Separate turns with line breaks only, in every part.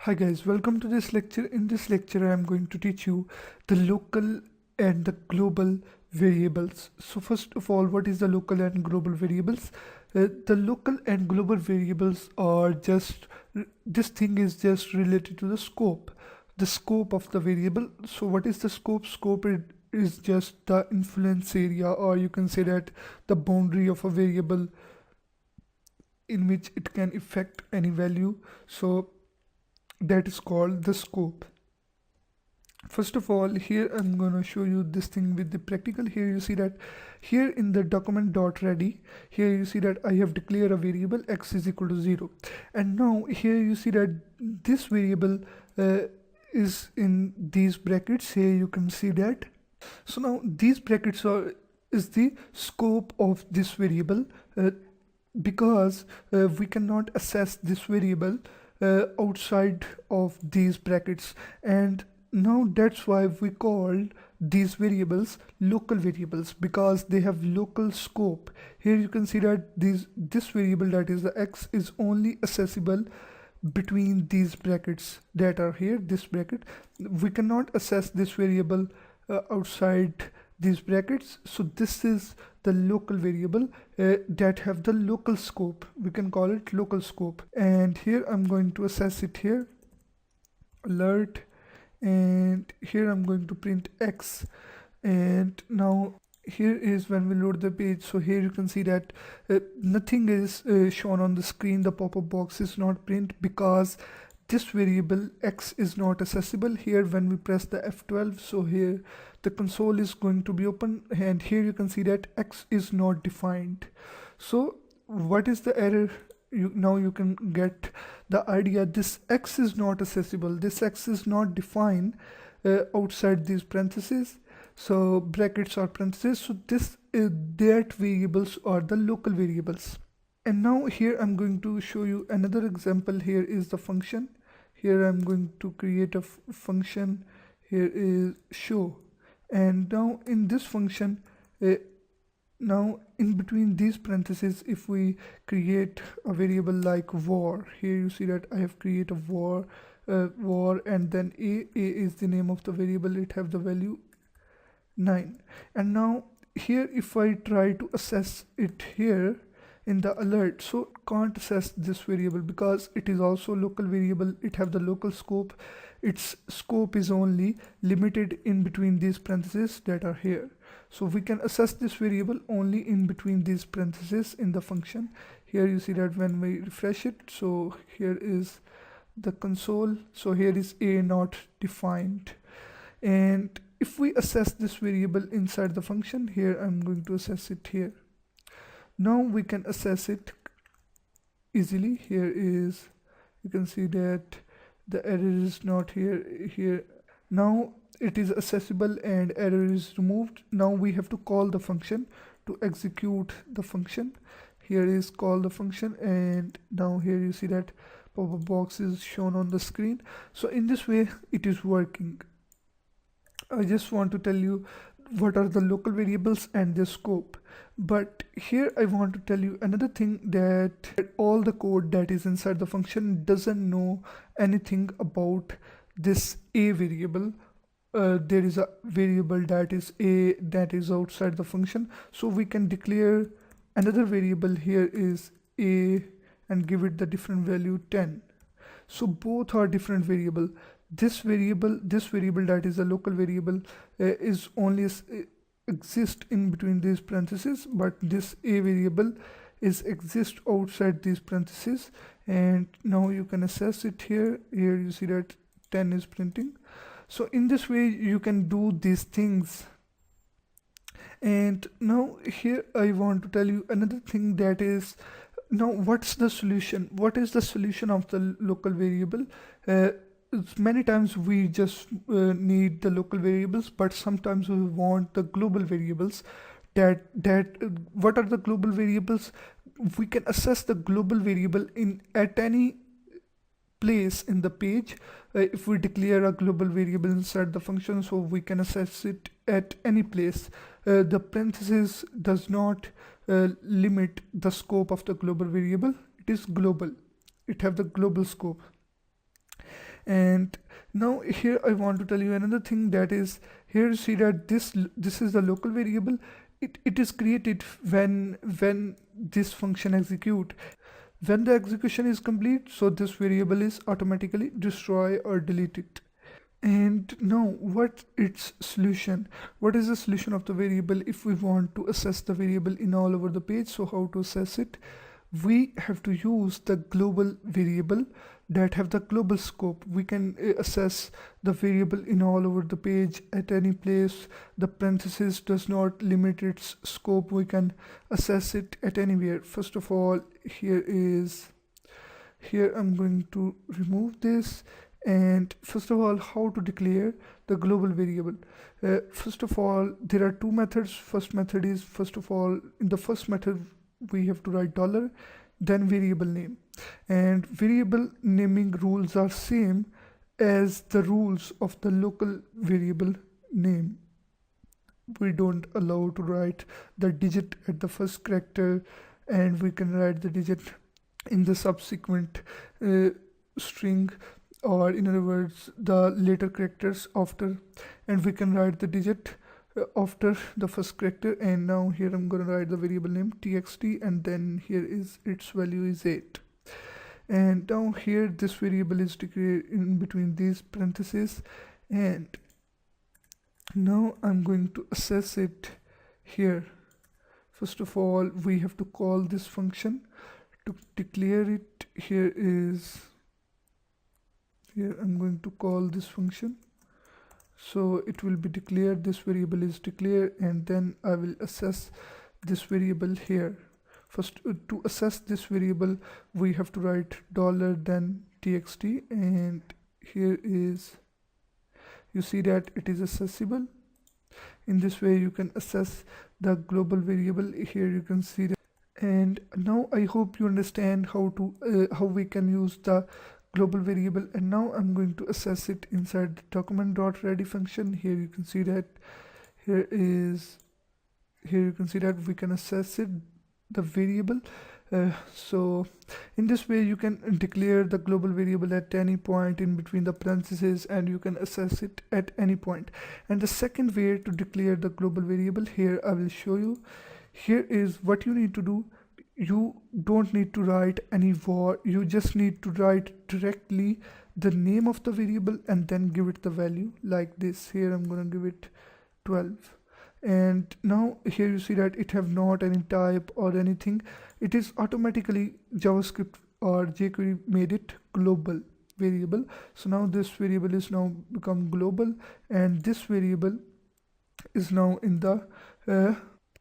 Hi guys, welcome to this lecture. In this lecture, I am going to teach you the local and the global variables. So first of all, what is the local and global variables? The local and global variables are this thing is just related to the scope of the variable. So what is the scope? Is just the influence area, or you can say that the boundary of a variable in which it can affect any value. So that is called the scope. First of all, here I'm going to show you this thing with the practical. Here you see that here in the document.ready, here you see that I have declared a variable x is equal to 0, and now here you see that this variable is in these brackets. Here you can see that. So now these brackets is the scope of this variable, because we cannot access this variable outside of these brackets, and now that's why we call these variables local variables, because they have local scope. Here you can see that this variable, that is the x, is only accessible between these brackets that are here, this bracket. We cannot access this variable outside these brackets. So this is the local variable that have the local scope. We can call it local scope, and here I'm going to access it here, alert, and here I'm going to print x. And now here is when we load the page. So here you can see that nothing is shown on the screen. The pop-up box is not print because this variable x is not accessible. Here when we press the F12, so here the console is going to be open, and here you can see that x is not defined. So what is the error? Now you can get the idea. This x is not accessible, this x is not defined outside these parentheses, so brackets or parentheses. So this is that variables are the local variables. And now here I'm going to show you another example. Here is the function. Here I'm going to create a function. Here is show, and now in this function, now in between these parentheses, if we create a variable like var, here you see that I have created a var, and then a is the name of the variable. It have the value 9, and now here if I try to access it here in the alert, so can't access this variable because it is also local variable. It have the local scope. Its scope is only limited in between these parentheses that are here. So we can access this variable only in between these parentheses in the function. Here you see that when we refresh it, so here is the console. So here is a not defined, and if we access this variable inside the function, here I'm going to access it here. Now we can access it easily. Here is, you can see that the error is not here. Now it is accessible and error is removed. Now we have to call the function to execute the function. Here is call the function, and now here you see that pop-up box is shown on the screen. So in this way it is working. I just want to tell you what are the local variables and their scope. But here I want to tell you another thing, that all the code that is inside the function doesn't know anything about this a variable. There is a variable that is a that is outside the function, so we can declare another variable. Here is a, and give it the different value 10. So both are different variable. This variable that is a local variable is only exist in between these parentheses, but this a variable is exist outside these parentheses. And now you can access it here. Here you see that 10 is printing. So in this way you can do these things. And now here I want to tell you another thing, that is, now what's the solution? What is the solution of the local variable? Many times we just need the local variables, but sometimes we want the global variables. What are the global variables? We can access the global variable at any place in the page. If we declare a global variable inside the function, so we can access it at any place. The parenthesis does not limit the scope of the global variable. It is global. It have the global scope. And now here I want to tell you another thing, that is, here you see that this is the local variable. It is created when this function execute. When the execution is complete, so this variable is automatically destroy or deleted. And now what its solution? What is the solution of the variable if we want to assess the variable in all over the page? So how to assess it? We have to use the global variable that have the global scope. We can assess the variable in all over the page at any place. The parenthesis does not limit its scope. We can assess it at anywhere. First of all, here I'm going to remove this. And first of all, how to declare the global variable? First of all, there are two methods. First method is, first of all, in the first method we have to write dollar, then variable name. And variable naming rules are same as the rules of the local variable name. We don't allow to write the digit at the first character, and we can write the digit in the subsequent string, or in other words the later characters after, and we can write the digit after the first character. And now here I'm going to write the variable name txt, and then here is its value is 8. And now here this variable is declared in between these parentheses, and now I'm going to assess it here. First of all, we have to call this function to declare it. Here I'm going to call this function, so it will be declared, this variable is declared, and then I will assess this variable here. First, to assess this variable, we have to write dollar then txt, and here is, you see that it is accessible. In this way you can assess the global variable. Here you can see that. And now I hope you understand how we can use the global variable. And now I'm going to assess it inside the document.ready function. Here you can see that here you can see that we can assess it, the variable. So in this way you can declare the global variable at any point in between the parentheses, and you can assess it at any point. And the second way to declare the global variable, here I will show you. Here is what you need to do. You don't need to write any var, you just need to write directly the name of the variable and then give it the value like this. Here I'm gonna give it 12. And now here you see that it have not any type or anything. It is automatically JavaScript or jQuery made it global variable. So now this variable is now become global, and this variable is now in the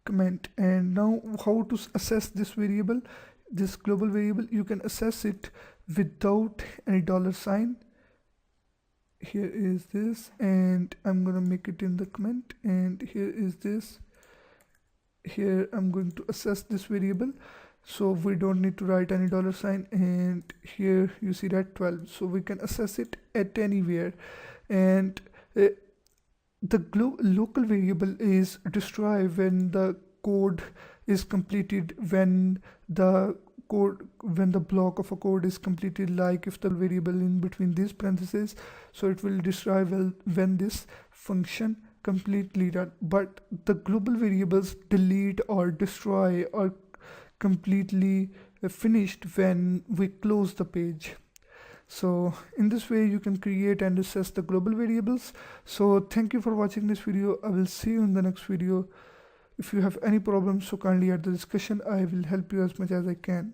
comment. And now how to assess this variable, this global variable? You can assess it without any $sign. Here is this, and I'm gonna make it in the comment, and here is this. Here I'm going to assess this variable, so we don't need to write any $sign. And here you see that 12, so we can assess it at anywhere. And the local variable is destroyed when the code is completed, when the block of a code is completed, like if the variable in between these parentheses, so it will destroy when this function completely done. But the global variables delete or destroy or completely finished when we close the page. So in this way you can create and assess the global variables. So thank you for watching this video. I will see you in the next video. If you have any problems, so kindly add the discussion. I will help you as much as I can.